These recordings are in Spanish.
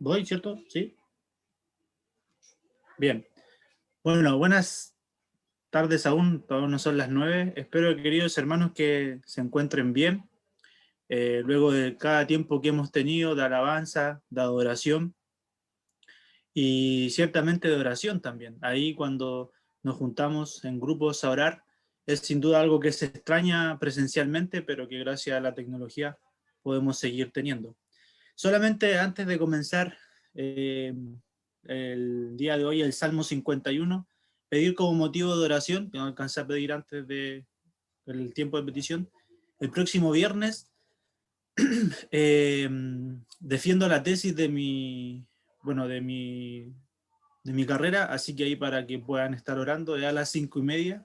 ¿Voy, cierto? ¿Sí? Bien. Bueno, buenas tardes aún no son las 9. Espero, queridos hermanos, que se encuentren bien. Luego de cada tiempo que hemos tenido de alabanza, de adoración y ciertamente de oración también. Ahí cuando nos juntamos en grupos a orar, es sin duda algo que se extraña presencialmente, pero que gracias a la tecnología podemos seguir teniendo. Solamente antes de comenzar el día de hoy el Salmo 51, pedir como motivo de oración, que no alcancé a pedir antes del tiempo de petición, el próximo viernes defiendo la tesis bueno, de mi carrera, así que ahí para que puedan estar orando, es a las 5:30,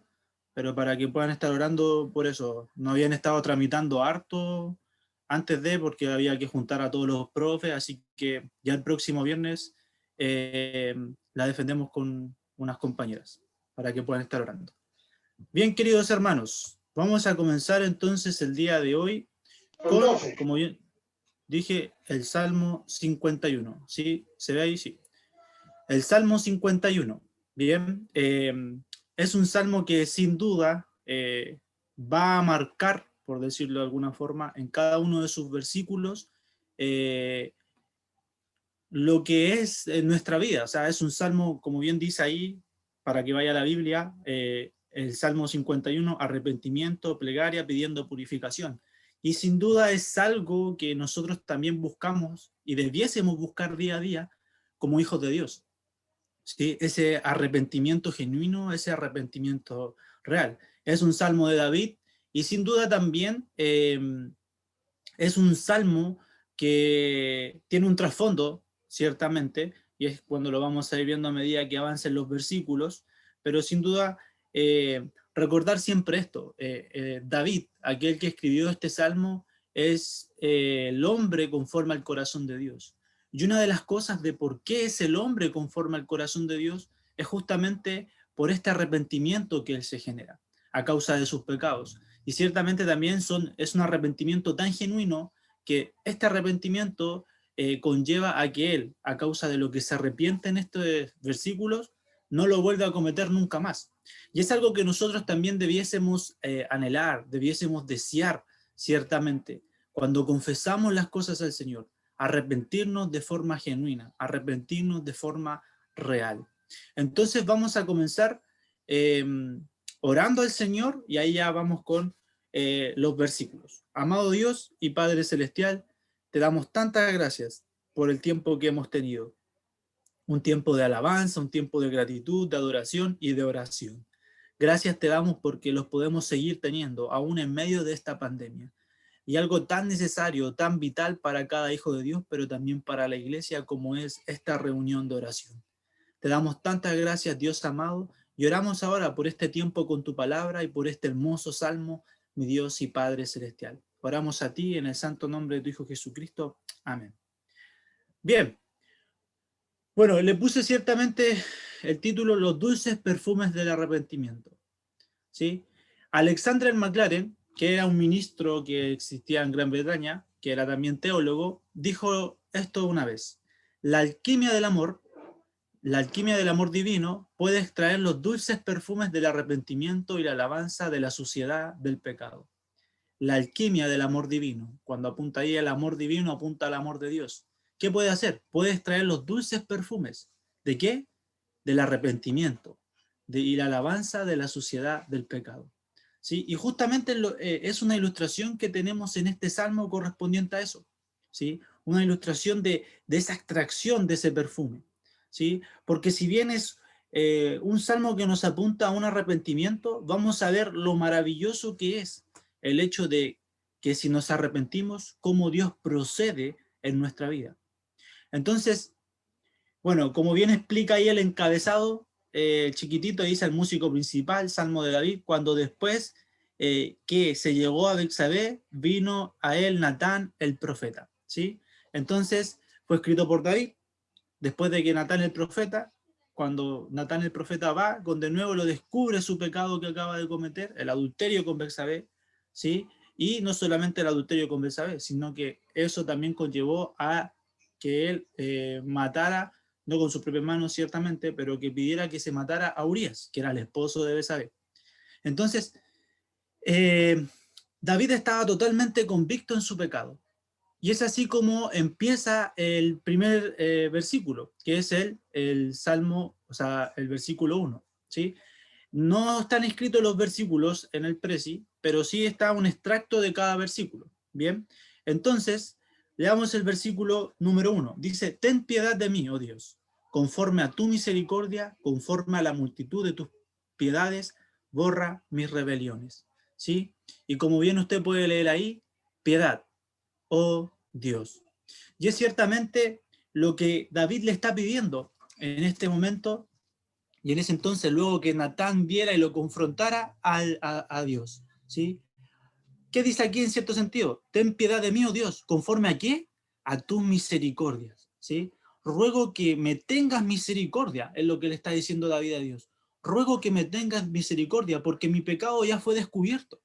pero para que puedan estar orando por eso. No habían estado tramitando harto antes porque había que juntar a todos los profes, así que ya el próximo viernes eh, la defendemos con unas compañeras, para que puedan estar orando. Bien, queridos hermanos, vamos a comenzar entonces el día de hoy con, como bien dije, el Salmo 51. ¿Sí? ¿Se ve ahí? Sí. El Salmo 51, bien, es un salmo que sin duda va a marcar, por decirlo de alguna forma, en cada uno de sus versículos eh, lo que es nuestra vida. O sea, es un salmo, como bien dice ahí, para que vaya a la Biblia, el Salmo 51, arrepentimiento, plegaria, pidiendo purificación. Y sin duda es algo que nosotros también buscamos y debiésemos buscar día a día como hijos de Dios. ¿Sí? Ese arrepentimiento genuino, ese arrepentimiento real. Es un salmo de David y sin duda también es un salmo que tiene un trasfondo, ciertamente, y es cuando lo vamos a ir viendo a medida que avancen los versículos, pero sin duda recordar siempre esto. David, aquel que escribió este salmo, es el hombre conforme al corazón de Dios. Y una de las cosas de por qué es el hombre conforme al corazón de Dios es justamente por este arrepentimiento que él se genera a causa de sus pecados. Y ciertamente también es un arrepentimiento tan genuino que este arrepentimiento conlleva a que él, a causa de lo que se arrepiente en estos versículos, no lo vuelva a cometer nunca más. Y es algo que nosotros también debiésemos anhelar, debiésemos desear, ciertamente, cuando confesamos las cosas al Señor, arrepentirnos de forma genuina, arrepentirnos de forma real. Entonces vamos a comenzar orando al Señor y ahí ya vamos con los versículos. Amado Dios y Padre Celestial, te damos tantas gracias por el tiempo que hemos tenido. Un tiempo de alabanza, un tiempo de gratitud, de adoración y de oración. Gracias te damos porque los podemos seguir teniendo aún en medio de esta pandemia. Y algo tan necesario, tan vital para cada hijo de Dios, pero también para la iglesia como es esta reunión de oración. Te damos tantas gracias, Dios amado, y oramos ahora por este tiempo con tu palabra y por este hermoso salmo, mi Dios y Padre Celestial. Oramos a ti en el santo nombre de tu Hijo Jesucristo. Amén. Bien, bueno, le puse ciertamente el título Los dulces perfumes del arrepentimiento. ¿Sí? Alexander McLaren, que era un ministro que existía en Gran Bretaña, que era también teólogo, dijo esto una vez: la alquimia del amor divino puede extraer los dulces perfumes del arrepentimiento y la alabanza de la suciedad del pecado. La alquimia del amor divino, cuando apunta ahí el amor divino, apunta al amor de Dios. ¿Qué puede hacer? Puede extraer los dulces perfumes. ¿De qué? Del arrepentimiento y la alabanza de la suciedad del pecado. ¿Sí? Y justamente es una ilustración que tenemos en este salmo correspondiente a eso. ¿Sí? Una ilustración de esa extracción de ese perfume. ¿Sí? Porque si bien es un salmo que nos apunta a un arrepentimiento, vamos a ver lo maravilloso que es el hecho de que si nos arrepentimos, cómo Dios procede en nuestra vida. Entonces, bueno, como bien explica ahí el encabezado, chiquitito dice el músico principal, Salmo de David, cuando después que se llegó a Betsabé, vino a él Natán el profeta, ¿sí? Entonces fue escrito por David, después de que Natán el profeta, cuando Natán el profeta va, con de nuevo lo descubre su pecado que acaba de cometer, el adulterio con Betsabé, ¿sí? Y no solamente el adulterio con Betsabé, sino que eso también conllevó a que él matara, no con sus propias manos ciertamente, pero que pidiera que se matara a Urías, que era el esposo de Betsabé. Entonces, David estaba totalmente convicto en su pecado. Y es así como empieza el primer versículo, que es el Salmo, o sea, el versículo 1, ¿sí? No están escritos los versículos en el Prezi, pero sí está un extracto de cada versículo. Bien, entonces, leamos el versículo número 1. Dice, ten piedad de mí, oh Dios, conforme a tu misericordia, conforme a la multitud de tus piedades, borra mis rebeliones. ¿Sí? Y como bien usted puede leer ahí, piedad, oh Dios. Y es ciertamente lo que David le está pidiendo en este momento y en ese entonces, luego que Natán viera y lo confrontara a Dios. ¿Sí? ¿Qué dice aquí en cierto sentido? Ten piedad de mí, oh Dios, ¿conforme a qué? A tus misericordias. ¿Sí? Ruego que me tengas misericordia, es lo que le está diciendo David a Dios. Ruego que me tengas misericordia, porque mi pecado ya fue descubierto.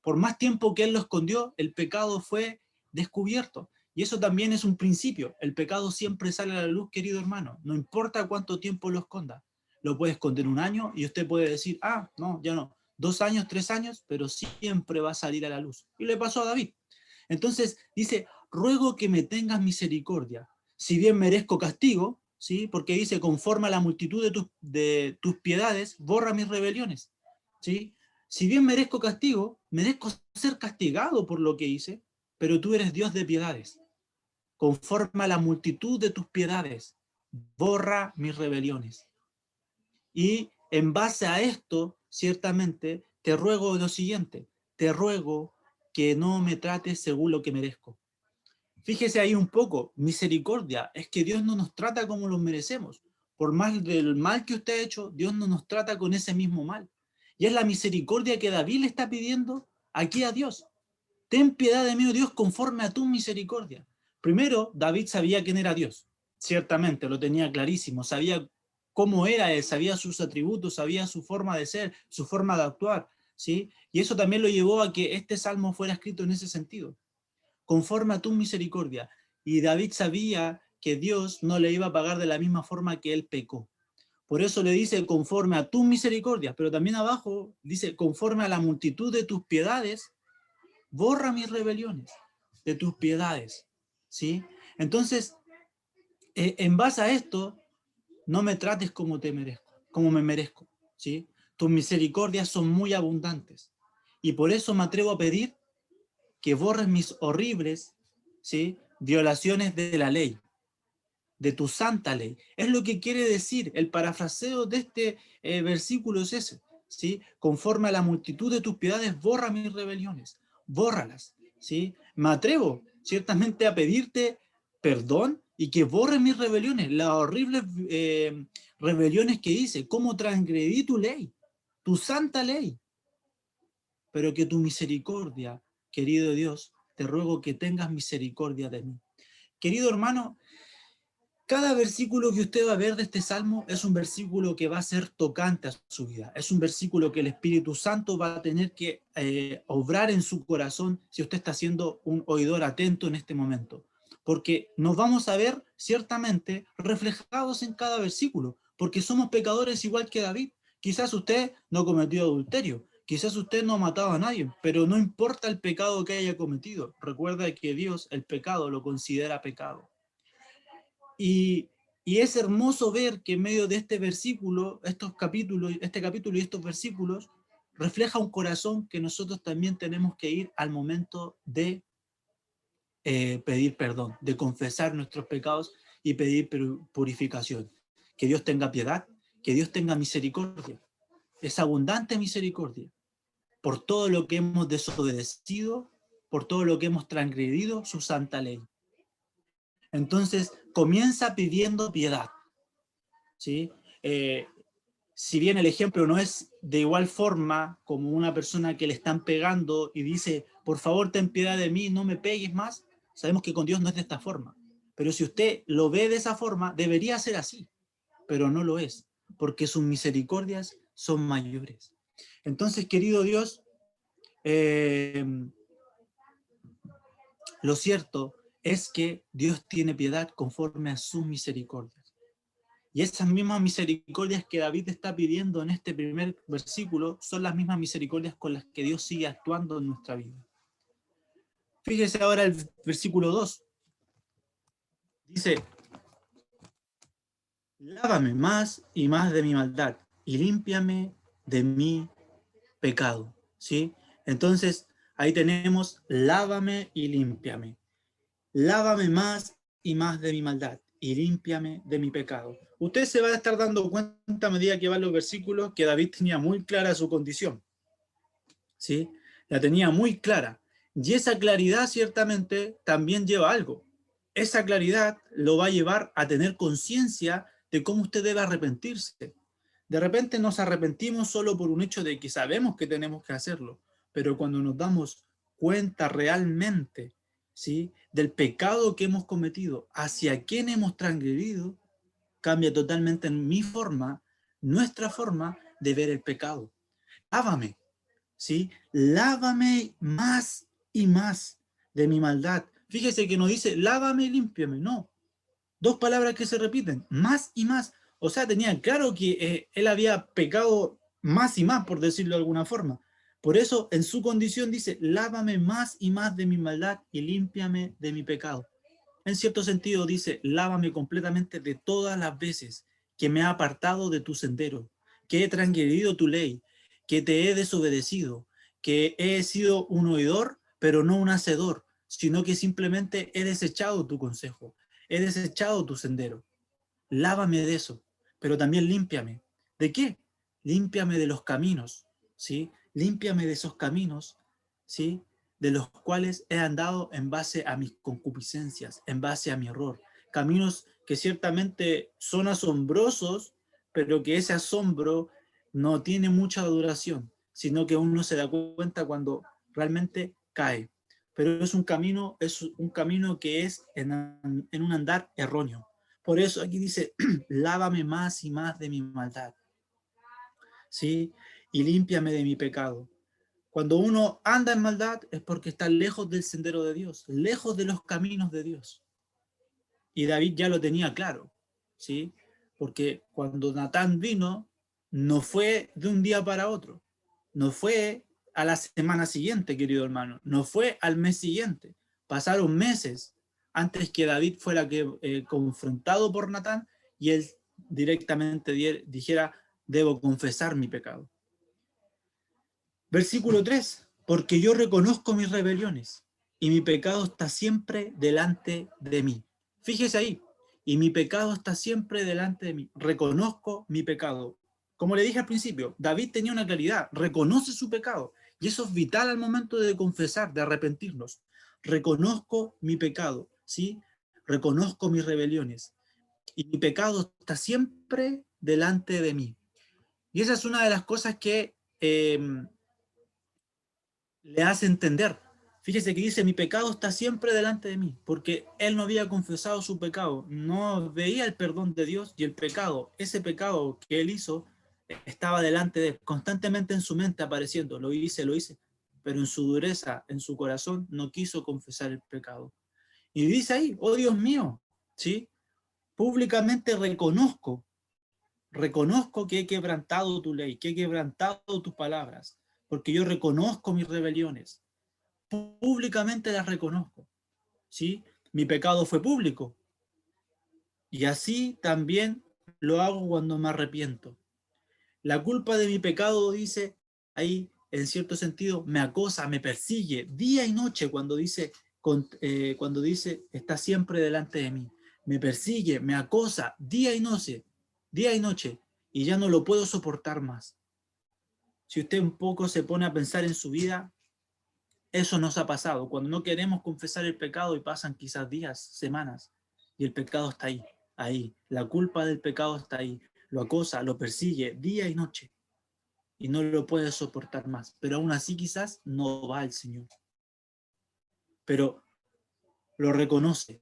Por más tiempo que él lo escondió, el pecado fue descubierto. Y eso también es un principio. El pecado siempre sale a la luz, querido hermano. No importa cuánto tiempo lo esconda. Lo puede esconder un año y usted puede decir, ah, no, ya no. 2 años, 3 años, pero siempre va a salir a la luz. Y le pasó a David. Entonces dice, ruego que me tengas misericordia. Si bien merezco castigo, ¿sí? Porque dice, conforme a la multitud de tus piedades, borra mis rebeliones. ¿Sí? Si bien merezco castigo, merezco ser castigado por lo que hice, pero tú eres Dios de piedades. Conforme a la multitud de tus piedades, borra mis rebeliones. Y en base a esto, ciertamente, te ruego lo siguiente, te ruego que no me trates según lo que merezco. Fíjese ahí un poco, misericordia, es que Dios no nos trata como los merecemos. Por más del mal que usted ha hecho, Dios no nos trata con ese mismo mal. Y es la misericordia que David le está pidiendo aquí a Dios. Ten piedad de mí, oh Dios, conforme a tu misericordia. Primero, David sabía quién era Dios. Ciertamente, lo tenía clarísimo. Sabía cómo era él, sabía sus atributos, sabía su forma de ser, su forma de actuar. ¿Sí? Y eso también lo llevó a que este salmo fuera escrito en ese sentido. Conforme a tu misericordia. Y David sabía que Dios no le iba a pagar de la misma forma que él pecó. Por eso le dice conforme a tus misericordias, pero también abajo dice conforme a la multitud de tus piedades, borra mis rebeliones, de tus piedades. ¿Sí? Entonces, en base a esto, no me trates como te merezco, como me merezco. ¿Sí? Tus misericordias son muy abundantes. Y por eso me atrevo a pedir que borres mis horribles, ¿sí?, violaciones de la ley, de tu santa ley. Es lo que quiere decir, el parafraseo de este versículo es ese, ¿sí? Conforme a la multitud de tus piedades, borra mis rebeliones, bórralas, ¿sí? Me atrevo ciertamente a pedirte perdón y que borres mis rebeliones, las horribles rebeliones que hice, cómo transgredí tu ley, tu santa ley, pero que tu misericordia, querido Dios, te ruego que tengas misericordia de mí. Querido hermano, cada versículo que usted va a ver de este salmo es un versículo que va a ser tocante a su vida. Es un versículo que el Espíritu Santo va a tener que obrar en su corazón si usted está siendo un oidor atento en este momento. Porque nos vamos a ver ciertamente reflejados en cada versículo, porque somos pecadores igual que David. Quizás usted no cometió adulterio, quizás usted no ha matado a nadie, pero no importa el pecado que haya cometido. Recuerda que Dios el pecado lo considera pecado. Y es hermoso ver que en medio de este versículo, estos capítulos, este capítulo y estos versículos, refleja un corazón que nosotros también tenemos que ir al momento de pedir perdón, de confesar nuestros pecados y pedir purificación. Que Dios tenga piedad, que Dios tenga misericordia. Es abundante misericordia por todo lo que hemos desobedecido, por todo lo que hemos transgredido su santa ley. Entonces, comienza pidiendo piedad, ¿sí? Si bien el ejemplo no es de igual forma como una persona que le están pegando y dice, por favor, ten piedad de mí, no me pegues más, sabemos que con Dios no es de esta forma. Pero si usted lo ve de esa forma, debería ser así, pero no lo es, porque sus misericordias son mayores. Entonces, querido Dios, lo cierto es que Dios tiene piedad conforme a sus misericordias. Y esas mismas misericordias que David está pidiendo en este primer versículo son las mismas misericordias con las que Dios sigue actuando en nuestra vida. Fíjese ahora el versículo 2. Dice, lávame más y más de mi maldad y límpiame de mi pecado. ¿Sí? Entonces, ahí tenemos, lávame y límpiame. Lávame más y más de mi maldad y límpiame de mi pecado. Usted se va a estar dando cuenta a medida que van los versículos que David tenía muy clara su condición. ¿Sí? La tenía muy clara. Y esa claridad ciertamente también lleva algo. Esa claridad lo va a llevar a tener conciencia de cómo usted debe arrepentirse. De repente nos arrepentimos solo por un hecho de que sabemos que tenemos que hacerlo, pero cuando nos damos cuenta realmente, ¿sí?, del pecado que hemos cometido, hacia quién hemos transgredido, cambia totalmente en mi forma, nuestra forma de ver el pecado. Lávame, ¿sí? Lávame más y más de mi maldad. Fíjese que no dice lávame y límpiame, no. Dos palabras que se repiten, más y más. O sea, tenía claro que él había pecado más y más, por decirlo de alguna forma. Por eso, en su condición dice, lávame más y más de mi maldad y límpiame de mi pecado. En cierto sentido dice, lávame completamente de todas las veces que me he apartado de tu sendero, que he transgredido tu ley, que te he desobedecido, que he sido un oidor, pero no un hacedor, sino que simplemente he desechado tu consejo, he desechado tu sendero. Lávame de eso, pero también límpiame. ¿De qué? Límpiame de los caminos, ¿sí? Límpiame de esos caminos, ¿sí?, de los cuales he andado en base a mis concupiscencias, en base a mi error. Caminos que ciertamente son asombrosos, pero que ese asombro no tiene mucha duración, sino que uno se da cuenta cuando realmente cae. Pero es un camino que es en un andar erróneo. Por eso aquí dice, lávame más y más de mi maldad, ¿sí? Y límpiame de mi pecado. Cuando uno anda en maldad es porque está lejos del sendero de Dios, lejos de los caminos de Dios. Y David ya lo tenía claro, ¿sí? Porque cuando Natán vino, no fue de un día para otro, no fue a la semana siguiente, querido hermano, no fue al mes siguiente. Pasaron meses antes que David fuera confrontado por Natán y él directamente dijera, debo confesar mi pecado. Versículo 3, porque yo reconozco mis rebeliones y mi pecado está siempre delante de mí. Fíjese ahí, y mi pecado está siempre delante de mí. Reconozco mi pecado. Como le dije al principio, David tenía una claridad, reconoce su pecado, y eso es vital al momento de confesar, de arrepentirnos. Reconozco mi pecado, ¿sí? Reconozco mis rebeliones, y mi pecado está siempre delante de mí. Y esa es una de las cosas que le hace entender. Fíjese que dice, mi pecado está siempre delante de mí, porque él no había confesado su pecado, no veía el perdón de Dios y el pecado, ese pecado que él hizo, estaba delante de él, constantemente en su mente apareciendo, lo hice, pero en su dureza, en su corazón, no quiso confesar el pecado. Y dice ahí, oh Dios mío, ¿sí? Públicamente reconozco que he quebrantado tu ley, que he quebrantado tus palabras, porque yo reconozco mis rebeliones, públicamente las reconozco, ¿sí? Mi pecado fue público, y así también lo hago cuando me arrepiento. La culpa de mi pecado, dice ahí, en cierto sentido, me acosa, me persigue día y noche cuando dice, está siempre delante de mí. Me persigue, me acosa día y noche, y ya no lo puedo soportar más. Si usted un poco se pone a pensar en su vida, eso nos ha pasado. Cuando no queremos confesar el pecado y pasan quizás días, semanas, y el pecado está ahí. La culpa del pecado está ahí. Lo acosa, lo persigue día y noche y no lo puede soportar más. Pero aún así quizás no va al Señor. Pero lo reconoce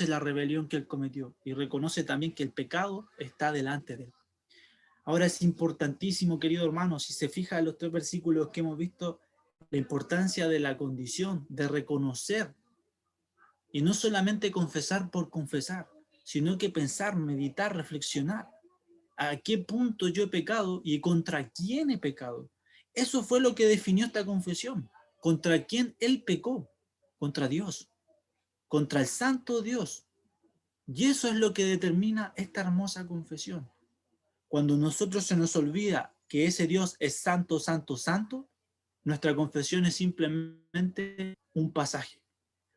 la rebelión que él cometió y reconoce también que el pecado está delante de él. Ahora es importantísimo, querido hermano, si se fija en los 3 versículos que hemos visto, la importancia de la condición, de reconocer Y no solamente confesar por confesar, sino que pensar, meditar, reflexionar. ¿A qué punto yo he pecado y contra quién he pecado? Eso fue lo que definió esta confesión. ¿Contra quién él pecó? Contra Dios, contra el santo Dios. Y eso es lo que determina esta hermosa confesión. Cuando nosotros se nos olvida que ese Dios es santo, santo, santo, nuestra confesión es simplemente un pasaje,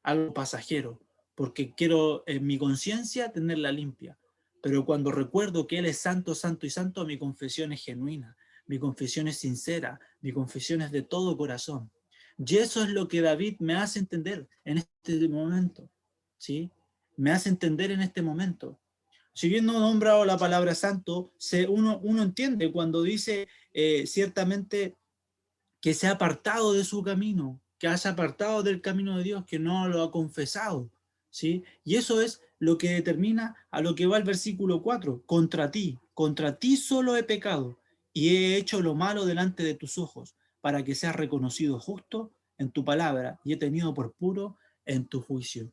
algo pasajero, porque quiero en mi conciencia tenerla limpia. Pero cuando recuerdo que Él es santo, santo y santo, mi confesión es genuina, mi confesión es sincera, mi confesión es de todo corazón. Y eso es lo que David me hace entender en este momento, ¿sí? Me hace entender en este momento. Si bien no he nombrado la palabra santo, uno entiende cuando dice ciertamente que se ha apartado de su camino, que haya apartado del camino de Dios, que no lo ha confesado, ¿sí? Y eso es lo que determina a lo que va el versículo 4, contra ti solo he pecado y he hecho lo malo delante de tus ojos, para que seas reconocido justo en tu palabra y he tenido por puro en tu juicio.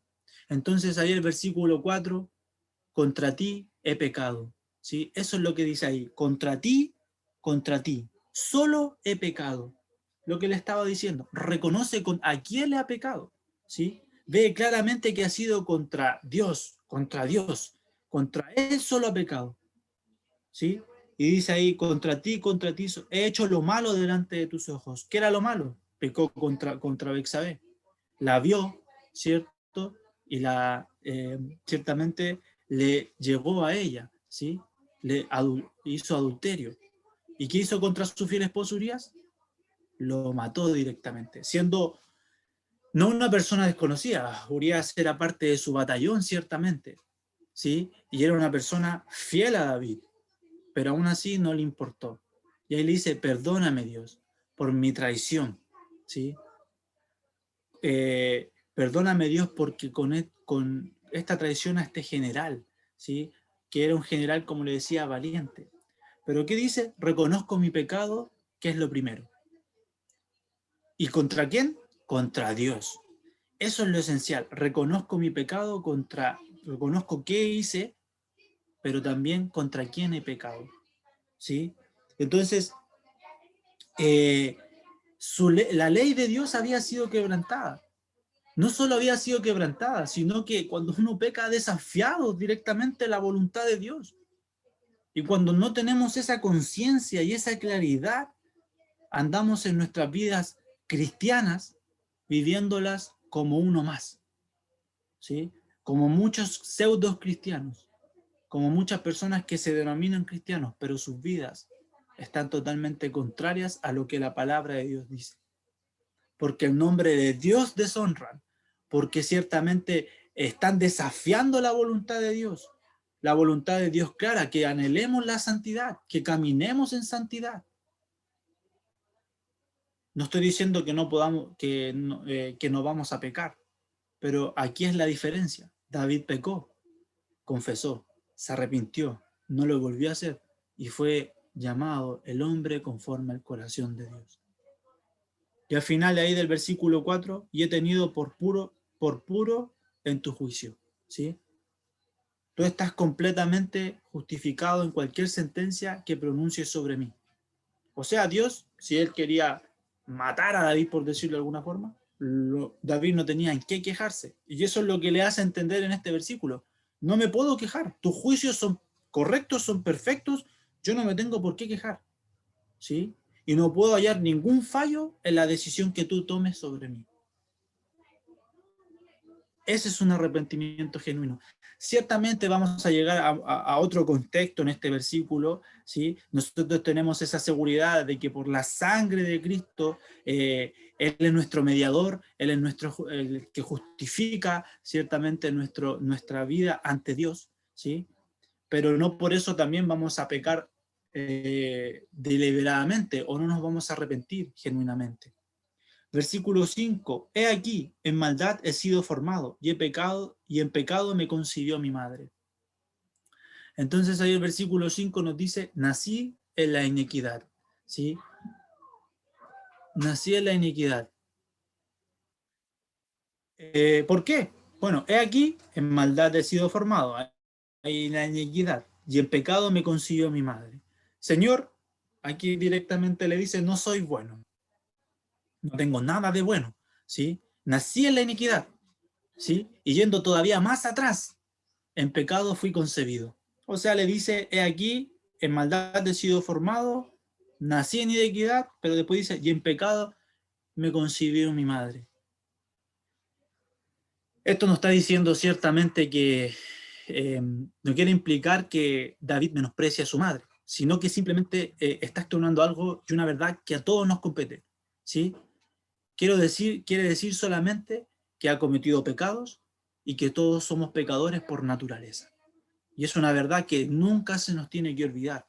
Entonces ahí el versículo 4, contra ti he pecado, ¿sí? Eso es lo que dice ahí, contra ti, solo he pecado. Lo que le estaba diciendo, reconoce a quién le ha pecado, ¿sí? Ve claramente que ha sido contra Dios, contra él solo ha pecado, ¿sí? Y dice ahí, contra ti, he hecho lo malo delante de tus ojos. ¿Qué era lo malo? Pecó contra Bexabé. La vio, ¿cierto? Y ciertamente le llegó a ella, ¿sí? Hizo adulterio. ¿Y qué hizo contra su fiel esposo Urias? Lo mató directamente, siendo no una persona desconocida. Urias era parte de su batallón, ciertamente, ¿sí? Y era una persona fiel a David, pero aún así no le importó. Y ahí le dice, perdóname Dios por mi traición, ¿sí? Perdóname Dios porque con esta traición a este general, ¿sí? Que era un general, como le decía, valiente. Pero ¿qué dice? Reconozco mi pecado, que es lo primero. ¿Y contra quién? Contra Dios. Eso es lo esencial. Reconozco mi pecado, reconozco qué hice, pero también contra quién he pecado, ¿sí? Entonces, eh, la ley de Dios había sido quebrantada. No solo había sido quebrantada, sino que cuando uno peca ha desafiado directamente la voluntad de Dios. Y cuando no tenemos esa conciencia y esa claridad, andamos en nuestras vidas cristianas viviéndolas como uno más, ¿sí? Como muchos pseudos cristianos, como muchas personas que se denominan cristianos, pero sus vidas están totalmente contrarias a lo que la palabra de Dios dice. Porque el nombre de Dios deshonran, porque ciertamente están desafiando la voluntad de Dios clara, que anhelemos la santidad, que caminemos en santidad. No estoy diciendo que no podamos, que no vamos a pecar, pero aquí es la diferencia. David pecó, confesó, se arrepintió, no lo volvió a hacer y fue llamado el hombre conforme al corazón de Dios. Y al final de ahí del versículo 4, y he tenido por puro en tu juicio, ¿sí? Tú estás completamente justificado en cualquier sentencia que pronuncies sobre mí. O sea, Dios, si él quería matar a David, por decirlo de alguna forma, David no tenía en qué quejarse. Y eso es lo que le hace entender en este versículo. No me puedo quejar. Tus juicios son correctos, son perfectos. Yo no me tengo por qué quejar, ¿sí? Y no puedo hallar ningún fallo en la decisión que tú tomes sobre mí. Ese es un arrepentimiento genuino. Ciertamente vamos a llegar a otro contexto en este versículo, ¿sí? Nosotros tenemos esa seguridad de que por la sangre de Cristo, Él es nuestro mediador, Él es el que justifica ciertamente nuestra vida ante Dios, ¿sí? Pero no por eso también vamos a pecar deliberadamente o no nos vamos a arrepentir genuinamente. Versículo 5, he aquí, en maldad he sido formado, y en pecado me concibió mi madre. Entonces ahí el versículo 5 nos dice, nací en la iniquidad, ¿sí? Nací en la iniquidad. ¿Por qué? Bueno, he aquí, en maldad he sido formado, hay la iniquidad, y en pecado me concibió mi madre. Señor, aquí directamente le dice, no soy bueno, no tengo nada de bueno, ¿sí? Nací en la iniquidad, ¿sí? Y yendo todavía más atrás, en pecado fui concebido. O sea, le dice, he aquí, en maldad he sido formado, nací en iniquidad, pero después dice, y en pecado me concibió mi madre. Esto nos está diciendo ciertamente que no quiere implicar que David menosprecia a su madre, sino que simplemente está externando algo y una verdad que a todos nos compete, ¿sí? Quiere decir solamente que ha cometido pecados y que todos somos pecadores por naturaleza. Y es una verdad que nunca se nos tiene que olvidar,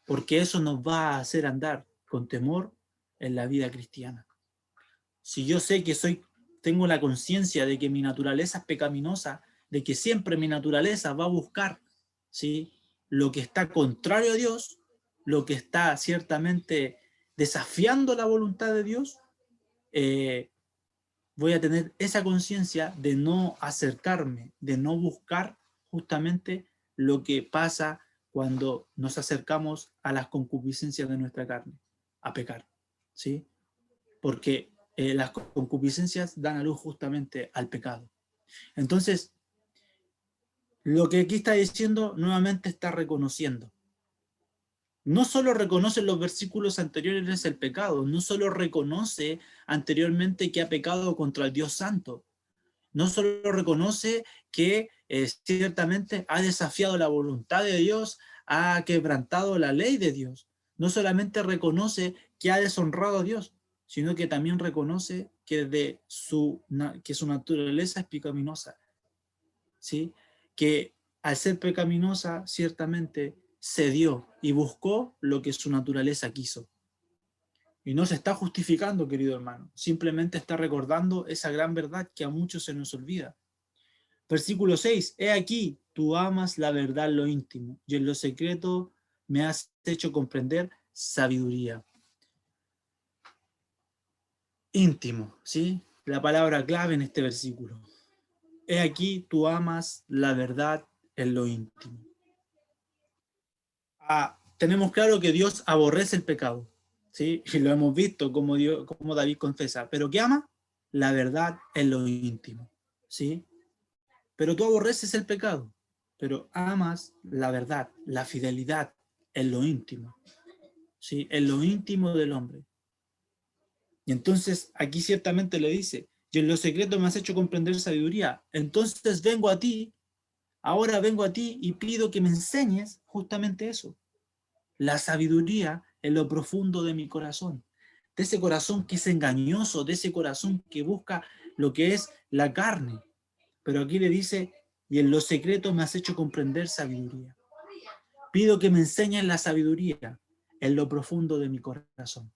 porque eso nos va a hacer andar con temor en la vida cristiana. Si yo sé que tengo la conciencia de que mi naturaleza es pecaminosa, de que siempre mi naturaleza va a buscar, ¿sí?, lo que está contrario a Dios, lo que está ciertamente desafiando la voluntad de Dios, eh, voy a tener esa conciencia de no acercarme, de no buscar justamente lo que pasa cuando nos acercamos a las concupiscencias de nuestra carne, a pecar, ¿sí? Porque las concupiscencias dan a luz justamente al pecado. Entonces, lo que aquí está diciendo nuevamente está reconociendo. No solo reconoce en los versículos anteriores el pecado, no solo reconoce anteriormente que ha pecado contra el Dios Santo, no solo reconoce que ciertamente ha desafiado la voluntad de Dios, ha quebrantado la ley de Dios, no solamente reconoce que ha deshonrado a Dios, sino que también reconoce que su naturaleza es pecaminosa, ¿sí? Que al ser pecaminosa, ciertamente cedió y buscó lo que su naturaleza quiso. Y no se está justificando, querido hermano, simplemente está recordando esa gran verdad que a muchos se nos olvida. Versículo 6, he aquí, tú amas la verdad en lo íntimo, y en lo secreto me has hecho comprender sabiduría. Íntimo, ¿sí? La palabra clave en este versículo. He aquí, tú amas la verdad en lo íntimo. Tenemos claro que Dios aborrece el pecado, ¿sí? Y lo hemos visto como David confesa, pero ¿qué ama? La verdad en lo íntimo, ¿sí? Pero tú aborreces el pecado, pero amas la verdad, la fidelidad en lo íntimo, ¿sí? En lo íntimo del hombre. Y entonces aquí ciertamente le dice, y en lo secreto me has hecho comprender sabiduría, entonces ahora vengo a ti y pido que me enseñes justamente eso, la sabiduría en lo profundo de mi corazón, de ese corazón que es engañoso, de ese corazón que busca lo que es la carne. Pero aquí le dice, y en lo secreto me has hecho comprender sabiduría. Pido que me enseñes la sabiduría en lo profundo de mi corazón.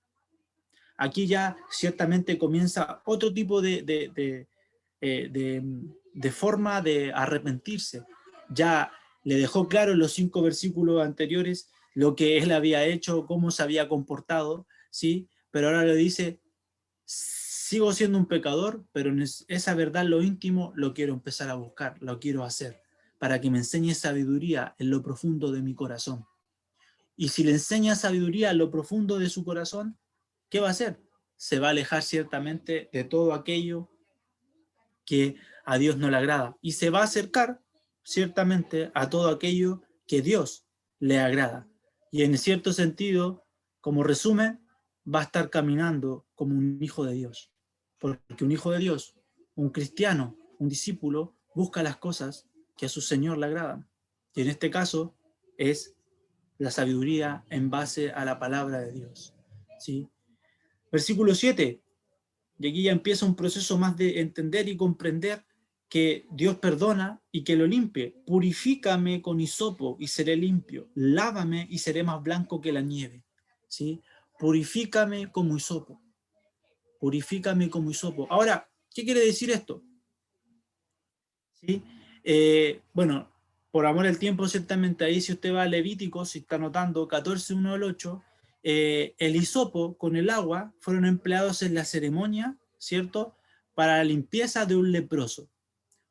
Aquí ya ciertamente comienza otro tipo de forma de arrepentirse. Ya le dejó claro en los 5 versículos anteriores lo que él había hecho, cómo se había comportado, ¿sí? Pero ahora le dice, sigo siendo un pecador, pero en esa verdad, lo íntimo, lo quiero empezar a buscar, lo quiero hacer, para que me enseñe sabiduría en lo profundo de mi corazón. Y si le enseña sabiduría en lo profundo de su corazón, ¿qué va a hacer? Se va a alejar ciertamente de todo aquello que a Dios no le agrada y se va a acercar ciertamente a todo aquello que Dios le agrada. Y en cierto sentido, como resumen, va a estar caminando como un hijo de Dios. Porque un hijo de Dios, un cristiano, un discípulo, busca las cosas que a su Señor le agradan. Y en este caso es la sabiduría en base a la palabra de Dios, ¿sí? Versículo 7, y aquí ya empieza un proceso más de entender y comprender que Dios perdona y que lo limpie. Purifícame con hisopo y seré limpio. Lávame y seré más blanco que la nieve. ¿Sí? Purifícame como hisopo. Purifícame como hisopo. Ahora, ¿qué quiere decir esto? ¿Sí? Bueno, por amor al tiempo, ciertamente ahí si usted va a Levítico, si está notando 14:1 al 8, el hisopo con el agua fueron empleados en la ceremonia, ¿cierto? Para la limpieza de un leproso.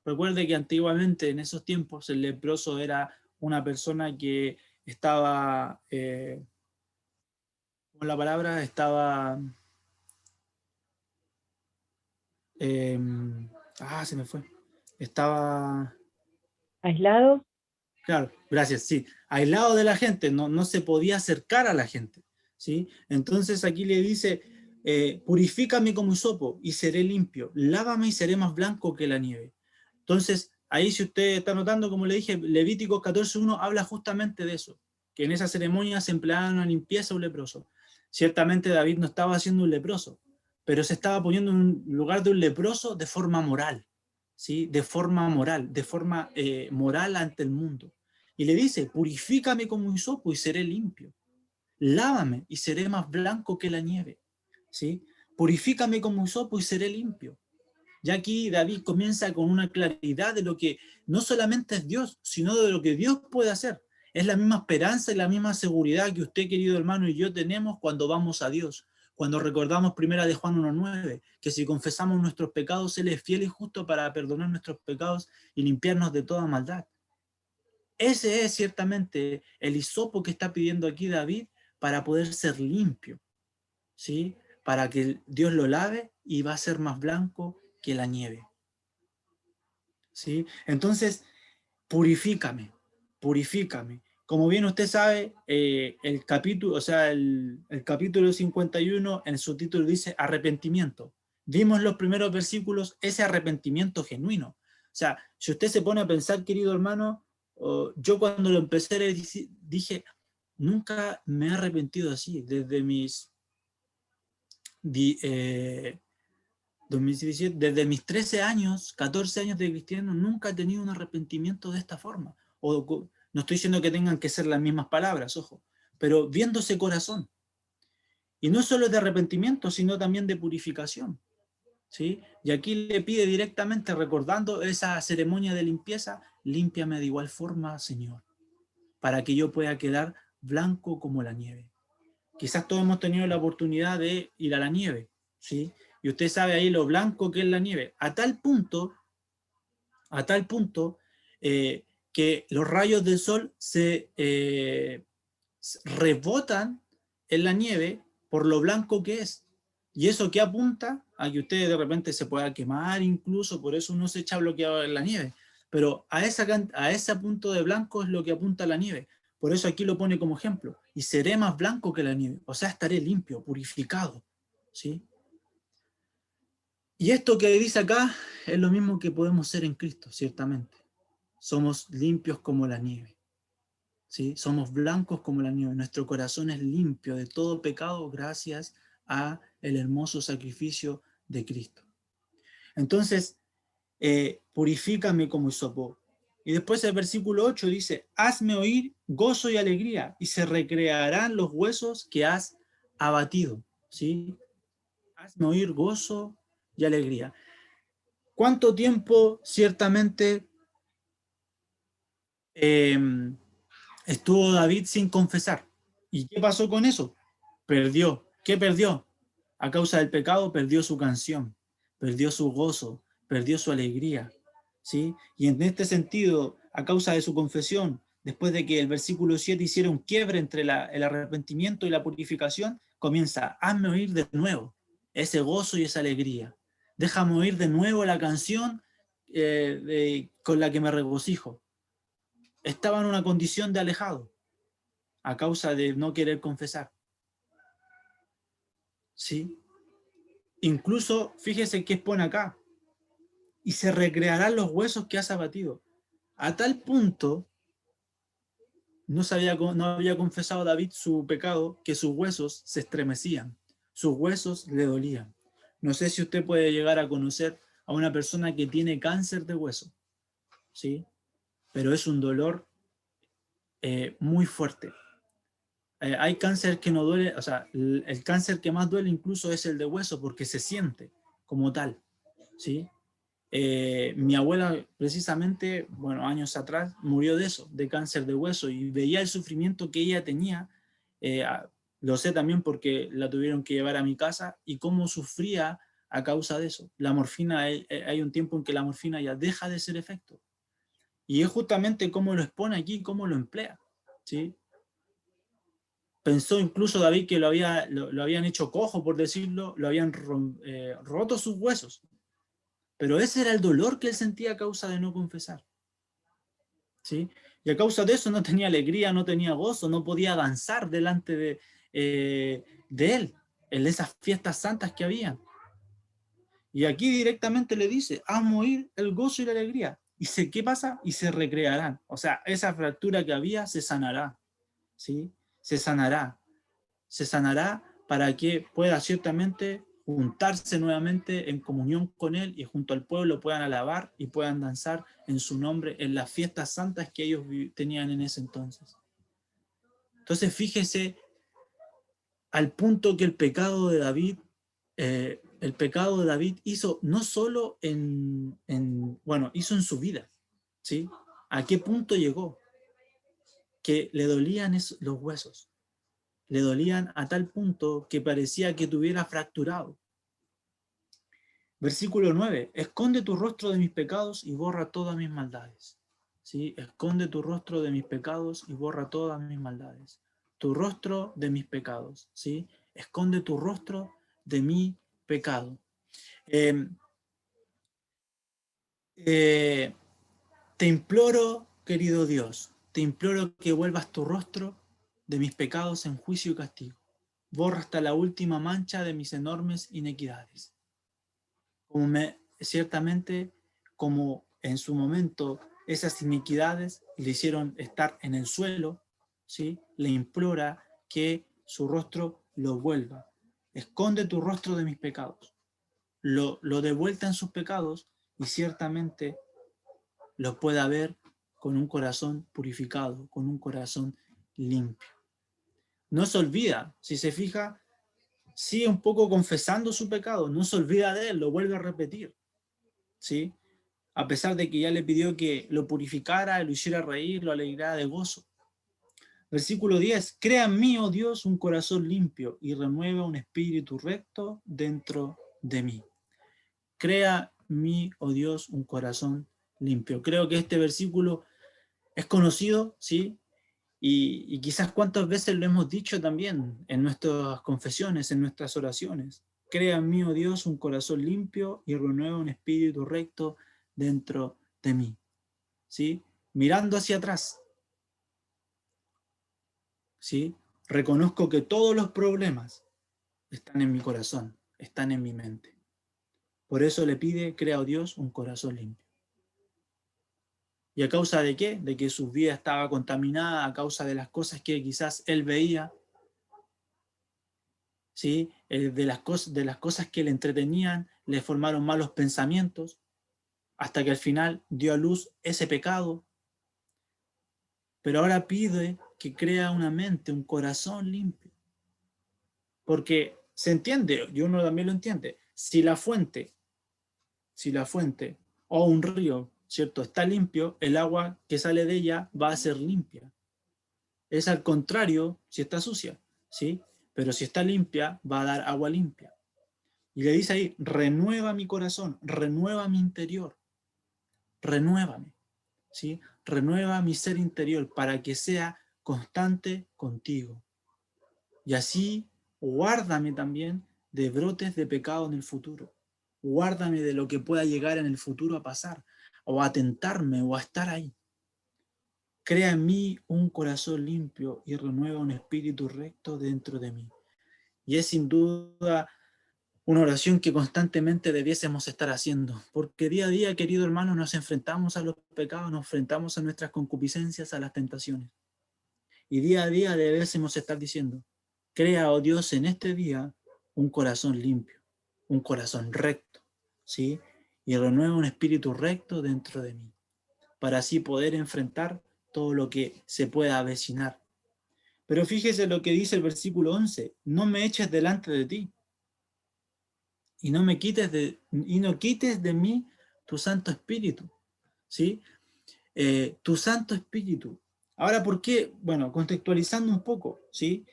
Recuerde que antiguamente, en esos tiempos, el leproso era una persona que estaba, con la palabra, estaba, eh, se me fue, estaba, ¿Aislado? claro, gracias, sí, aislado de la gente, no se podía acercar a la gente, ¿sí? Entonces aquí le dice, purifícame como hisopo y seré limpio, lávame y seré más blanco que la nieve. Entonces, ahí si usted está notando, como le dije, Levítico 14:1 habla justamente de eso, que en esa ceremonia se empleaba una limpieza a un leproso. Ciertamente David no estaba haciendo un leproso, pero se estaba poniendo en un lugar de un leproso de forma moral, ¿sí? De forma moral, de forma moral ante el mundo. Y le dice, purifícame como hisopo y seré limpio. Lávame y seré más blanco que la nieve, ¿sí? Purifícame como hisopo y seré limpio. Ya aquí David comienza con una claridad de lo que no solamente es Dios, sino de lo que Dios puede hacer. Es la misma esperanza y la misma seguridad que usted, querido hermano, y yo tenemos cuando vamos a Dios. Cuando recordamos primera de Juan 1:9, que si confesamos nuestros pecados, Él es fiel y justo para perdonar nuestros pecados y limpiarnos de toda maldad. Ese es ciertamente el hisopo que está pidiendo aquí David para poder ser limpio, ¿sí? Para que Dios lo lave y va a ser más blanco que la nieve. ¿Sí? Entonces, purifícame, purifícame. Como bien usted sabe, el capítulo, o sea, el capítulo 51 en su título dice arrepentimiento. Vimos los primeros versículos ese arrepentimiento genuino. O sea, si usted se pone a pensar, querido hermano, yo cuando lo empecé a leer dije, nunca me he arrepentido así, desde mis 2017, desde mis 13 años, 14 años de cristiano, nunca he tenido un arrepentimiento de esta forma. No estoy diciendo que tengan que ser las mismas palabras, ojo, pero viéndose corazón. Y no solo de arrepentimiento, sino también de purificación, ¿sí? Y aquí le pide directamente, recordando esa ceremonia de limpieza, límpiame de igual forma, Señor, para que yo pueda quedar blanco como la nieve. Quizás todos hemos tenido la oportunidad de ir a la nieve, ¿sí? Y usted sabe ahí lo blanco que es la nieve, a tal punto que los rayos del sol rebotan en la nieve por lo blanco que es. Y eso que apunta a que usted de repente se pueda quemar incluso, por eso uno se echa bloqueado en la nieve. Pero a ese punto de blanco es lo que apunta la nieve. Por eso aquí lo pone como ejemplo. Y seré más blanco que la nieve. O sea, estaré limpio, purificado. ¿Sí? Y esto que dice acá es lo mismo que podemos ser en Cristo, ciertamente. Somos limpios como la nieve. ¿Sí? Somos blancos como la nieve. Nuestro corazón es limpio de todo pecado gracias a el hermoso sacrificio de Cristo. Entonces, purifícame como hisopo. Y después el versículo 8 dice, hazme oír gozo y alegría, y se recrearán los huesos que has abatido. ¿Sí? Hazme oír gozo y alegría. ¿Cuánto tiempo ciertamente estuvo David sin confesar? ¿Y qué pasó con eso? Perdió. ¿Qué perdió? A causa del pecado perdió su canción, perdió su gozo, perdió su alegría. ¿Sí? Y en este sentido, a causa de su confesión, después de que el versículo 7 hiciera un quiebre entre el arrepentimiento y la purificación, comienza, hazme oír de nuevo ese gozo y esa alegría. Déjame oír de nuevo la canción con la que me regocijo. Estaba en una condición de alejado a causa de no querer confesar. ¿Sí? Incluso, fíjese qué pone acá, y se recrearán los huesos que has abatido. A tal punto, no había confesado David su pecado, que sus huesos se estremecían, sus huesos le dolían. No sé si usted puede llegar a conocer a una persona que tiene cáncer de hueso, ¿sí? Pero es un dolor muy fuerte. Hay cáncer que no duele, o sea, el cáncer que más duele incluso es el de hueso porque se siente como tal, ¿sí? Mi abuela precisamente, bueno, años atrás, murió de eso, de cáncer de hueso, y veía el sufrimiento que ella tenía, eh, lo sé también porque la tuvieron que llevar a mi casa, y cómo sufría a causa de eso. La morfina, hay un tiempo en que la morfina ya deja de ser efecto. Y es justamente cómo lo expone aquí, cómo lo emplea, ¿sí? Pensó incluso David que lo habían hecho cojo, por decirlo, lo habían roto sus huesos. Pero ese era el dolor que él sentía a causa de no confesar, ¿sí? Y a causa de eso no tenía alegría, no tenía gozo, no podía danzar delante de él, en esas fiestas santas que había. Y aquí directamente le dice, haz morir el gozo y la alegría. Y ¿qué pasa? Y se recrearán. O sea, esa fractura que había se sanará, ¿sí? Se sanará. Se sanará para que pueda ciertamente juntarse nuevamente en comunión con Él y junto al pueblo puedan alabar y puedan danzar en su nombre en las fiestas santas que ellos tenían en ese entonces. Entonces fíjese al punto que el pecado de David hizo no solo hizo en su vida, ¿sí? ¿A qué punto llegó? Que le dolían los huesos, le dolían a tal punto que parecía que tuviera fracturado. Versículo 9, esconde tu rostro de mis pecados y borra todas mis maldades. ¿Sí? Esconde tu rostro de mis pecados y borra todas mis maldades. Tu rostro de mis pecados, ¿sí? Esconde tu rostro de mi pecado. Te imploro, querido Dios, te imploro que vuelvas tu rostro de mis pecados en juicio y castigo. Borra hasta la última mancha de mis enormes inequidades. Ciertamente, como en su momento esas iniquidades le hicieron estar en el suelo, ¿sí? Le implora que su rostro lo vuelva. Esconde tu rostro de mis pecados. Lo devuelta en sus pecados y ciertamente lo pueda ver con un corazón purificado, con un corazón limpio. No se olvida, si se fija, sigue un poco confesando su pecado, no se olvida de él, lo vuelve a repetir, ¿sí? A pesar de que ya le pidió que lo purificara, lo hiciera reír, lo alegrara de gozo. Versículo 10, crea en mí, oh Dios, un corazón limpio y renueva un espíritu recto dentro de mí. Crea en mí, oh Dios, un corazón limpio. Creo que este versículo es conocido, ¿sí? Y quizás cuántas veces lo hemos dicho también en nuestras confesiones, en nuestras oraciones. Crea en mí, oh Dios, un corazón limpio y renueva un espíritu recto dentro de mí. ¿Sí? Mirando hacia atrás, ¿sí? Reconozco que todos los problemas están en mi corazón, están en mi mente. Por eso le pide, crea, oh Dios, un corazón limpio. ¿Y a causa de qué? De que su vida estaba contaminada, a causa de las cosas que quizás él veía, ¿sí? De las cosas que le entretenían, le formaron malos pensamientos, hasta que al final dio a luz ese pecado. Pero ahora pide que crea una mente, un corazón limpio. Porque se entiende, y uno también lo entiende, si la fuente o un río, ¿cierto?, está limpio, el agua que sale de ella va a ser limpia. Es al contrario si está sucia, ¿sí? Pero si está limpia, va a dar agua limpia. Y le dice ahí, renueva mi corazón, renueva mi interior, renuévame, ¿sí? Renueva mi ser interior para que sea constante contigo. Y así guárdame también de brotes de pecado en el futuro. Guárdame de lo que pueda llegar en el futuro a pasar, o a tentarme, o a estar ahí. Crea en mí un corazón limpio y renueva un espíritu recto dentro de mí. Y es sin duda una oración que constantemente debiésemos estar haciendo, porque día a día, querido hermano, nos enfrentamos a los pecados, nos enfrentamos a nuestras concupiscencias, a las tentaciones. Y día a día debiésemos estar diciendo, crea, oh Dios, en este día un corazón limpio, un corazón recto, ¿sí? Y renueva un espíritu recto dentro de mí, para así poder enfrentar todo lo que se pueda avecinar. Pero fíjese lo que dice el versículo 11, no me eches delante de ti, y no quites de mí tu Santo Espíritu, ¿sí? Tu Santo Espíritu. Ahora, ¿por qué? Bueno, contextualizando un poco, ¿sí?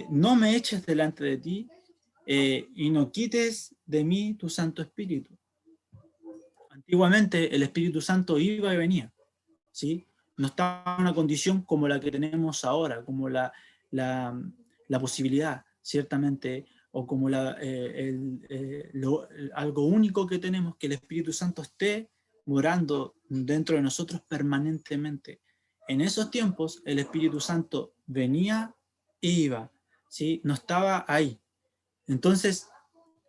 No me eches delante de ti, y no quites de mí tu Santo Espíritu. Antiguamente el Espíritu Santo iba y venía, ¿sí? No estaba en una condición como la que tenemos ahora, como la posibilidad, ciertamente, o como algo único que tenemos, que el Espíritu Santo esté morando dentro de nosotros permanentemente. En esos tiempos el Espíritu Santo venía e iba, ¿sí? No estaba ahí. Entonces,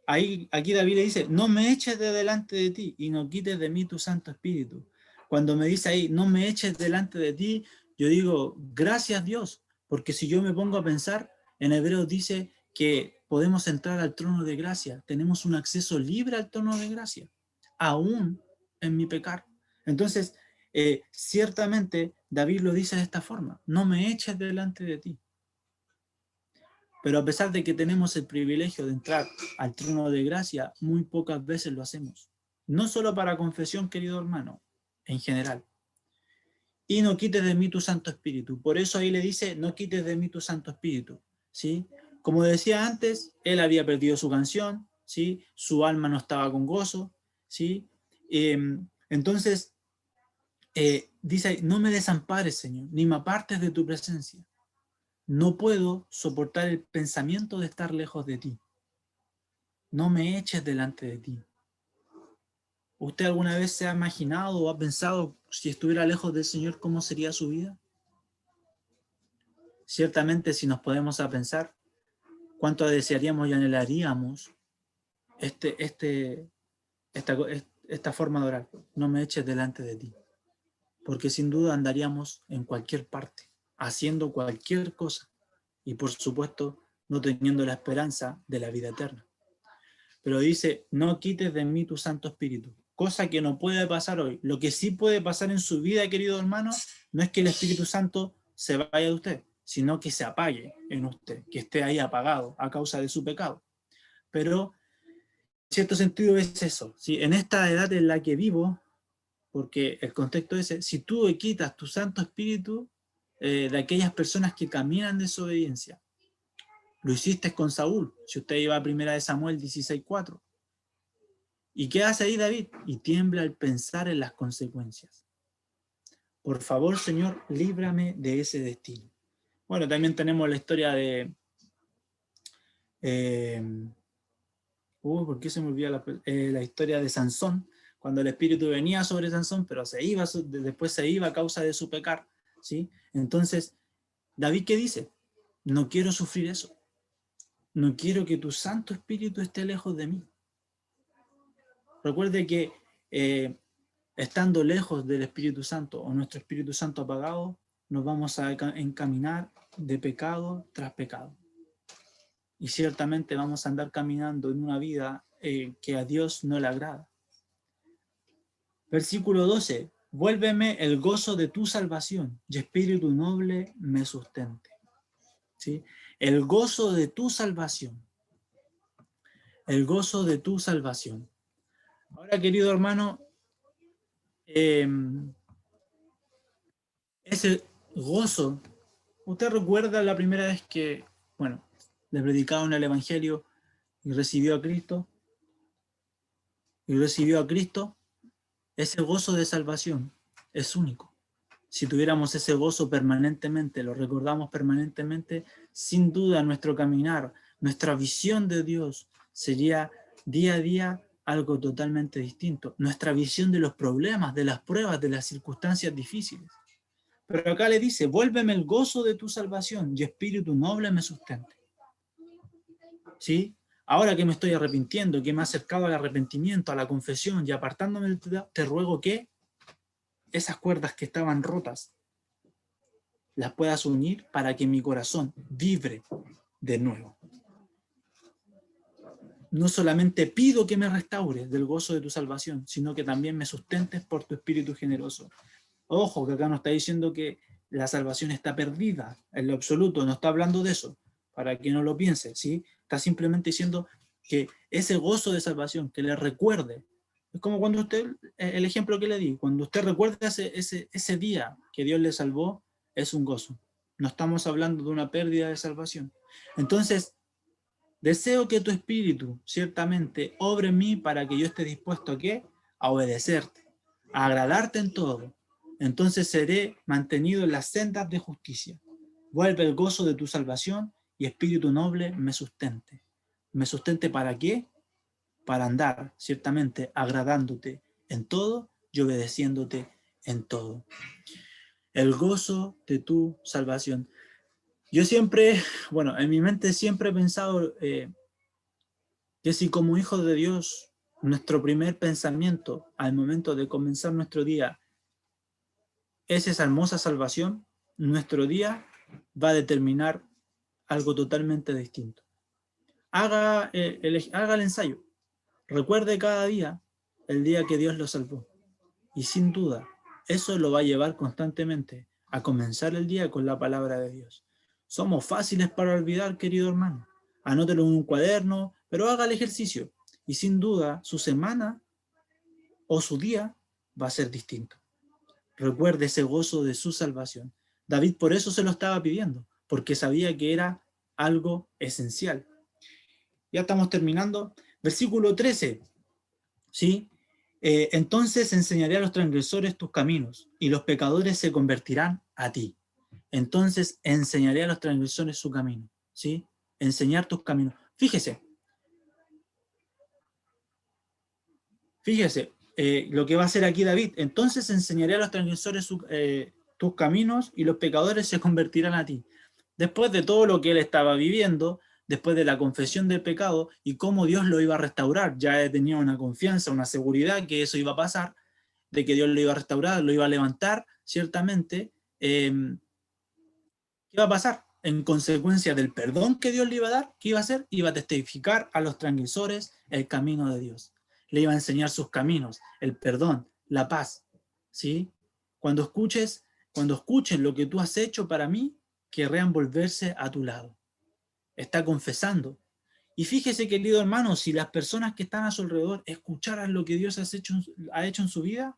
aquí David le dice, no me eches de delante de ti y no quites de mí tu Santo Espíritu. Cuando me dice ahí, no me eches delante de ti, yo digo, gracias Dios, porque si yo me pongo a pensar, en Hebreos dice que podemos entrar al trono de gracia, tenemos un acceso libre al trono de gracia, aún en mi pecar. Entonces, ciertamente David lo dice de esta forma, no me eches delante de ti. Pero a pesar de que tenemos el privilegio de entrar al trono de gracia, muy pocas veces lo hacemos. No solo para confesión, querido hermano, en general. Y no quites de mí tu Santo Espíritu. Por eso ahí le dice, no quites de mí tu Santo Espíritu. ¿Sí? Como decía antes, él había perdido su canción, ¿sí? Su alma no estaba con gozo, ¿sí? Entonces, dice, no me desampares, Señor, ni me apartes de tu presencia. No puedo soportar el pensamiento de estar lejos de ti. No me eches delante de ti. ¿Usted alguna vez se ha imaginado o ha pensado si estuviera lejos del Señor, cómo sería su vida? Ciertamente, si nos podemos a pensar, cuánto desearíamos y anhelaríamos esta forma de orar. No me eches delante de ti. Porque sin duda andaríamos en cualquier parte, haciendo cualquier cosa. Y por supuesto, no teniendo la esperanza de la vida eterna. Pero dice, no quites de mí tu Santo Espíritu, cosa que no puede pasar hoy. Lo que sí puede pasar en su vida, querido hermano, no es que el Espíritu Santo se vaya de usted, sino que se apague en usted, que esté ahí apagado a causa de su pecado. Pero en cierto sentido es eso, ¿sí? En esta edad en la que vivo, porque el contexto es, si tú quitas tu Santo Espíritu de aquellas personas que caminan en desobediencia, lo hiciste con Saúl, si usted iba a 1 Samuel 16:4. ¿Y qué hace ahí David? Y tiembla al pensar en las consecuencias. Por favor, Señor, líbrame de ese destino. Bueno, también tenemos la historia de... ¿por qué se me olvida la historia de Sansón? Cuando el espíritu venía sobre Sansón, pero después se iba a causa de su pecar, ¿sí? Entonces, David, ¿qué dice? No quiero sufrir eso. No quiero que tu Santo Espíritu esté lejos de mí. Recuerde que estando lejos del Espíritu Santo o nuestro Espíritu Santo apagado, nos vamos a encaminar de pecado tras pecado. Y ciertamente vamos a andar caminando en una vida que a Dios no le agrada. Versículo 12. Vuélveme el gozo de tu salvación y espíritu noble me sustente. ¿Sí? El gozo de tu salvación. El gozo de tu salvación. Ahora, querido hermano, ese gozo, ¿usted recuerda la primera vez que, bueno, le predicaron el Evangelio y recibió a Cristo? Y recibió a Cristo, ese gozo de salvación es único. Si tuviéramos ese gozo permanentemente, lo recordamos permanentemente, sin duda nuestro caminar, nuestra visión de Dios sería día a día algo totalmente distinto. Nuestra visión de los problemas, de las pruebas, de las circunstancias difíciles. Pero acá le dice, vuélveme el gozo de tu salvación y espíritu noble me sustente. ¿Sí? Ahora que me estoy arrepintiendo, que me he acercado al arrepentimiento, a la confesión y apartándome, te ruego que esas cuerdas que estaban rotas las puedas unir para que mi corazón vibre de nuevo. No solamente pido que me restaures del gozo de tu salvación, sino que también me sustentes por tu espíritu generoso. Ojo, que acá no está diciendo que la salvación está perdida en lo absoluto, no está hablando de eso, para que no lo piense, ¿sí? Está simplemente diciendo que ese gozo de salvación, que le recuerde, es como cuando usted, el ejemplo que le di, cuando usted recuerda ese día que Dios le salvó, es un gozo. No estamos hablando de una pérdida de salvación. Entonces, Deseo que tu espíritu ciertamente obre en mí para que yo esté dispuesto ¿a qué? A obedecerte, a agradarte en todo. Entonces seré mantenido en las sendas de justicia. Vuelve el gozo de tu salvación y espíritu noble me sustente. ¿Me sustente para qué? Para andar ciertamente agradándote en todo y obedeciéndote en todo. El gozo de tu salvación. Yo siempre, bueno, en mi mente siempre he pensado que si como hijos de Dios, nuestro primer pensamiento al momento de comenzar nuestro día es esa hermosa salvación, nuestro día va a determinar algo totalmente distinto. Haga el ensayo. Recuerde cada día el día que Dios lo salvó. Y sin duda, eso lo va a llevar constantemente a comenzar el día con la palabra de Dios. Somos fáciles para olvidar, querido hermano. Anótelo en un cuaderno, pero haga el ejercicio. Y sin duda, su semana o su día va a ser distinto. Recuerde ese gozo de su salvación. David por eso se lo estaba pidiendo, porque sabía que era algo esencial. Ya estamos terminando. Versículo 13, ¿sí? Entonces enseñaré a los transgresores tus caminos, y los pecadores se convertirán a ti. Entonces enseñaré a los transgresores su camino, ¿sí? Enseñar tus caminos. Fíjese, lo que va a hacer aquí David. Entonces enseñaré a los transgresores tus caminos, y los pecadores se convertirán a ti. Después de todo lo que él estaba viviendo, después de la confesión del pecado y cómo Dios lo iba a restaurar, ya tenía una confianza, una seguridad que eso iba a pasar, de que Dios lo iba a restaurar, lo iba a levantar, ciertamente. ¿Qué iba a pasar? En consecuencia del perdón que Dios le iba a dar, ¿qué iba a hacer? Iba a testificar a los transgresores el camino de Dios. Le iba a enseñar sus caminos, el perdón, la paz. ¿Sí? Cuando escuchen lo que tú has hecho para mí, querrán volverse a tu lado. Está confesando. Y fíjese, querido hermano, si las personas que están a su alrededor escucharan lo que Dios ha hecho en su vida,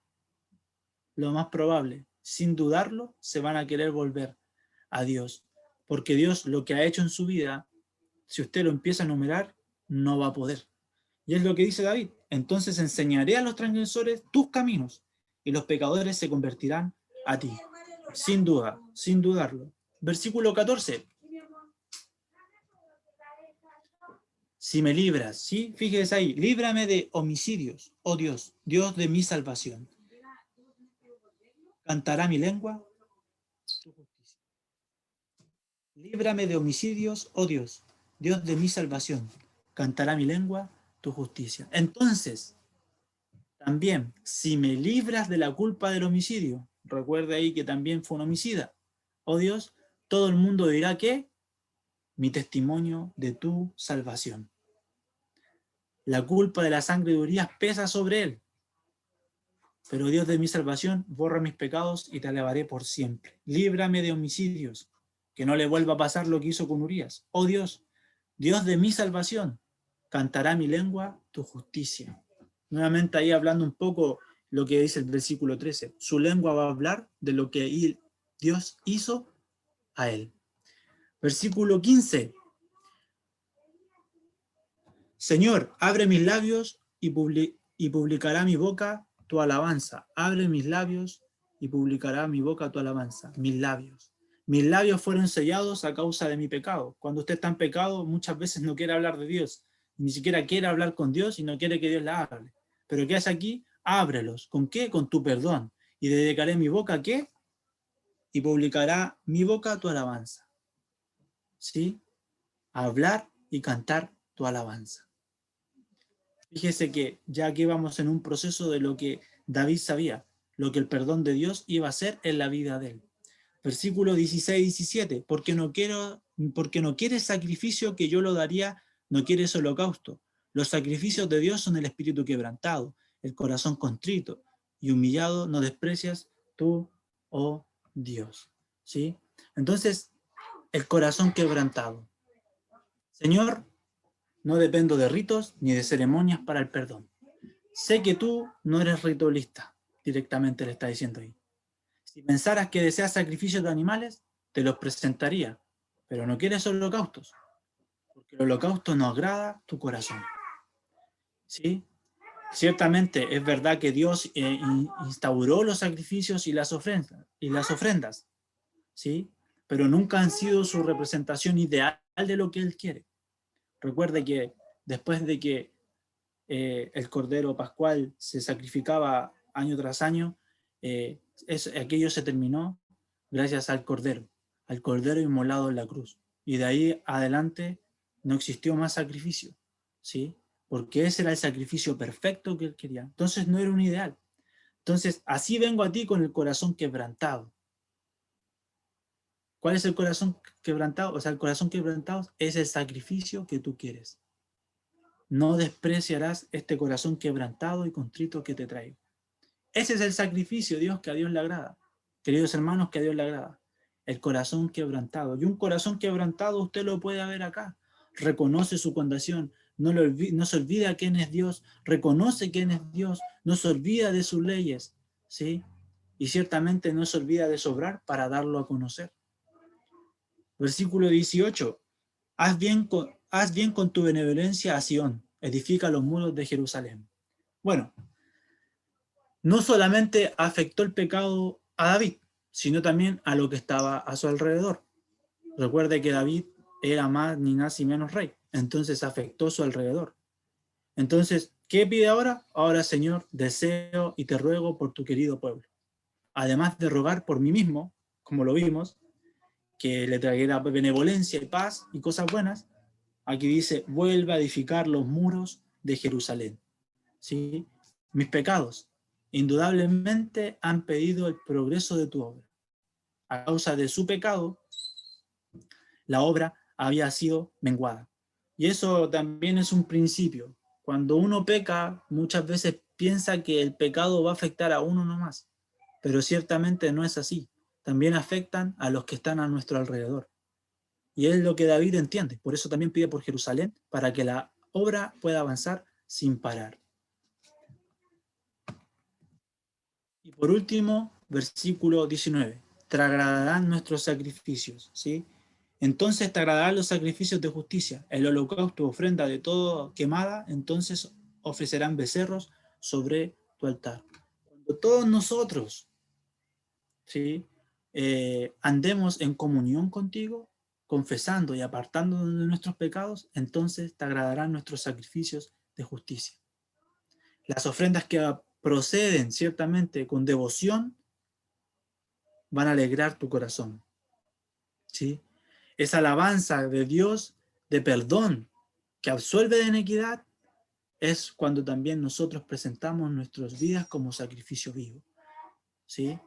lo más probable, sin dudarlo, se van a querer volver a Dios. Porque Dios lo que ha hecho en su vida, si usted lo empieza a enumerar, no va a poder. Y es lo que dice David. Entonces enseñaré a los transgresores tus caminos y los pecadores se convertirán a ti. Sin duda, sin dudarlo. Versículo 14. Si me libras, ¿sí? Fíjese ahí, líbrame de homicidios, oh Dios, Dios de mi salvación. Cantará mi lengua tu justicia. Líbrame de homicidios, oh Dios, Dios de mi salvación. Cantará mi lengua tu justicia. Entonces, también, si me libras de la culpa del homicidio, recuerde ahí que también fue un homicida, oh Dios, todo el mundo dirá que mi testimonio de tu salvación. La culpa de la sangre de Urías pesa sobre él, pero Dios de mi salvación, borra mis pecados y te alabaré por siempre. Líbrame de homicidios, que no le vuelva a pasar lo que hizo con Urías. Oh Dios, Dios de mi salvación, cantará mi lengua tu justicia. Nuevamente ahí hablando un poco lo que dice el versículo 13. Su lengua va a hablar de lo que Dios hizo a él. Versículo 15. Señor, abre mis labios y publicará mi boca tu alabanza. Abre mis labios y publicará mi boca tu alabanza. Mis labios. Mis labios fueron sellados a causa de mi pecado. Cuando usted está en pecado, muchas veces no quiere hablar de Dios. Ni siquiera quiere hablar con Dios y no quiere que Dios la hable. Pero ¿qué hace aquí? Ábrelos. ¿Con qué? Con tu perdón. Y dedicaré mi boca ¿a qué? Y publicará mi boca tu alabanza. ¿Sí? A hablar y cantar tu alabanza. Fíjese que ya aquí vamos en un proceso de lo que David sabía, lo que el perdón de Dios iba a hacer en la vida de él. Versículo 16-17, porque no quieres sacrificio que yo lo daría, no quieres holocausto. Los sacrificios de Dios son el espíritu quebrantado, el corazón contrito y humillado no desprecias tú, oh Dios. ¿Sí? Entonces, el corazón quebrantado. Señor, no dependo de ritos ni de ceremonias para el perdón. Sé que tú no eres ritualista, directamente le está diciendo ahí. Si pensaras que deseas sacrificios de animales, te los presentaría, pero no quieres holocaustos. Porque el holocausto no agrada tu corazón. ¿Sí? Ciertamente es verdad que Dios instauró los sacrificios y las ofrendas, ¿sí? Pero nunca han sido su representación ideal de lo que Él quiere. Recuerde que después de que el Cordero Pascual se sacrificaba año tras año, aquello se terminó gracias al Cordero inmolado en la cruz. Y de ahí adelante no existió más sacrificio, ¿sí? Porque ese era el sacrificio perfecto que Él quería. Entonces no era un ideal. Entonces, así vengo a ti con el corazón quebrantado. ¿Cuál es el corazón quebrantado? O sea, el corazón quebrantado es el sacrificio que tú quieres. No despreciarás este corazón quebrantado y contrito que te traigo. Ese es el sacrificio, Dios, que a Dios le agrada. Queridos hermanos, que a Dios le agrada. El corazón quebrantado. Y un corazón quebrantado usted lo puede ver acá. Reconoce su condición, no se olvida quién es Dios, reconoce quién es Dios, no se olvida de sus leyes, ¿sí? Y ciertamente no se olvida de sobrar para darlo a conocer. Versículo 18. Haz bien con tu benevolencia a Sión, edifica los muros de Jerusalén. Bueno, no solamente afectó el pecado a David, sino también a lo que estaba a su alrededor. Recuerde que David era más ni más ni menos rey, entonces afectó su alrededor. Entonces, ¿qué pide ahora? Ahora, Señor, deseo y te ruego por tu querido pueblo. Además de rogar por mí mismo, como lo vimos, que le trajera benevolencia y paz y cosas buenas, aquí dice, vuelve a edificar los muros de Jerusalén. ¿Sí? Mis pecados indudablemente han pedido el progreso de tu obra. A causa de su pecado, la obra había sido menguada. Y eso también es un principio. Cuando uno peca, muchas veces piensa que el pecado va a afectar a uno nomás, pero ciertamente no es así. También afectan a los que están a nuestro alrededor. Y es lo que David entiende. Por eso también pide por Jerusalén, para que la obra pueda avanzar sin parar. Y por último, versículo 19. Te agradarán nuestros sacrificios, ¿sí? Entonces te agradarán los sacrificios de justicia, el holocausto, ofrenda de todo quemada, entonces ofrecerán becerros sobre tu altar. Cuando todos nosotros, ¿sí? Andemos en comunión contigo, confesando y apartándonos de nuestros pecados, entonces te agradarán nuestros sacrificios de justicia. Las ofrendas que proceden ciertamente con devoción van a alegrar tu corazón, ¿sí? Esa alabanza de Dios de perdón que absuelve de iniquidad es cuando también nosotros presentamos nuestras vidas como sacrificio vivo, ¿sí?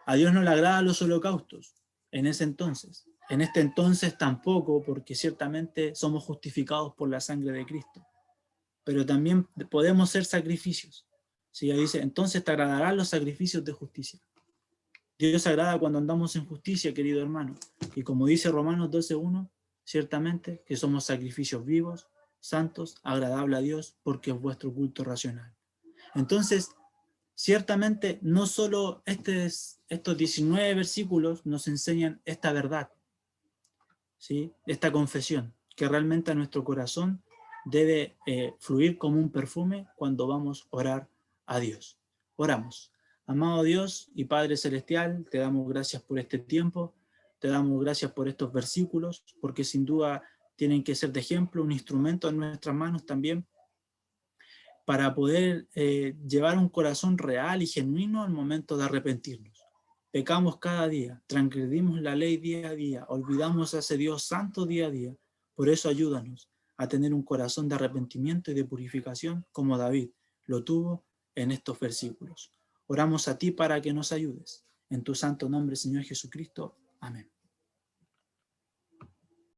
A Dios no le agradan los holocaustos en ese entonces. En este entonces tampoco, porque ciertamente somos justificados por la sangre de Cristo. Pero también podemos ser sacrificios. ¿Sí? Ahí dice, entonces te agradarán los sacrificios de justicia. Dios se agrada cuando andamos en justicia, querido hermano. Y como dice Romanos 12:1, ciertamente que somos sacrificios vivos, santos, agradables a Dios, porque es vuestro culto racional. Entonces, ciertamente no solo estos 19 versículos nos enseñan esta verdad, ¿sí? Esta confesión, que realmente a nuestro corazón debe fluir como un perfume cuando vamos a orar a Dios. Oramos. Amado Dios y Padre Celestial, te damos gracias por este tiempo, te damos gracias por estos versículos, porque sin duda tienen que ser de ejemplo, un instrumento en nuestras manos también, para poder llevar un corazón real y genuino al momento de arrepentirnos. Pecamos cada día, transgredimos la ley día a día, olvidamos a ese Dios santo día a día. Por eso ayúdanos a tener un corazón de arrepentimiento y de purificación como David lo tuvo en estos versículos. Oramos a ti para que nos ayudes. En tu santo nombre, Señor Jesucristo. Amén.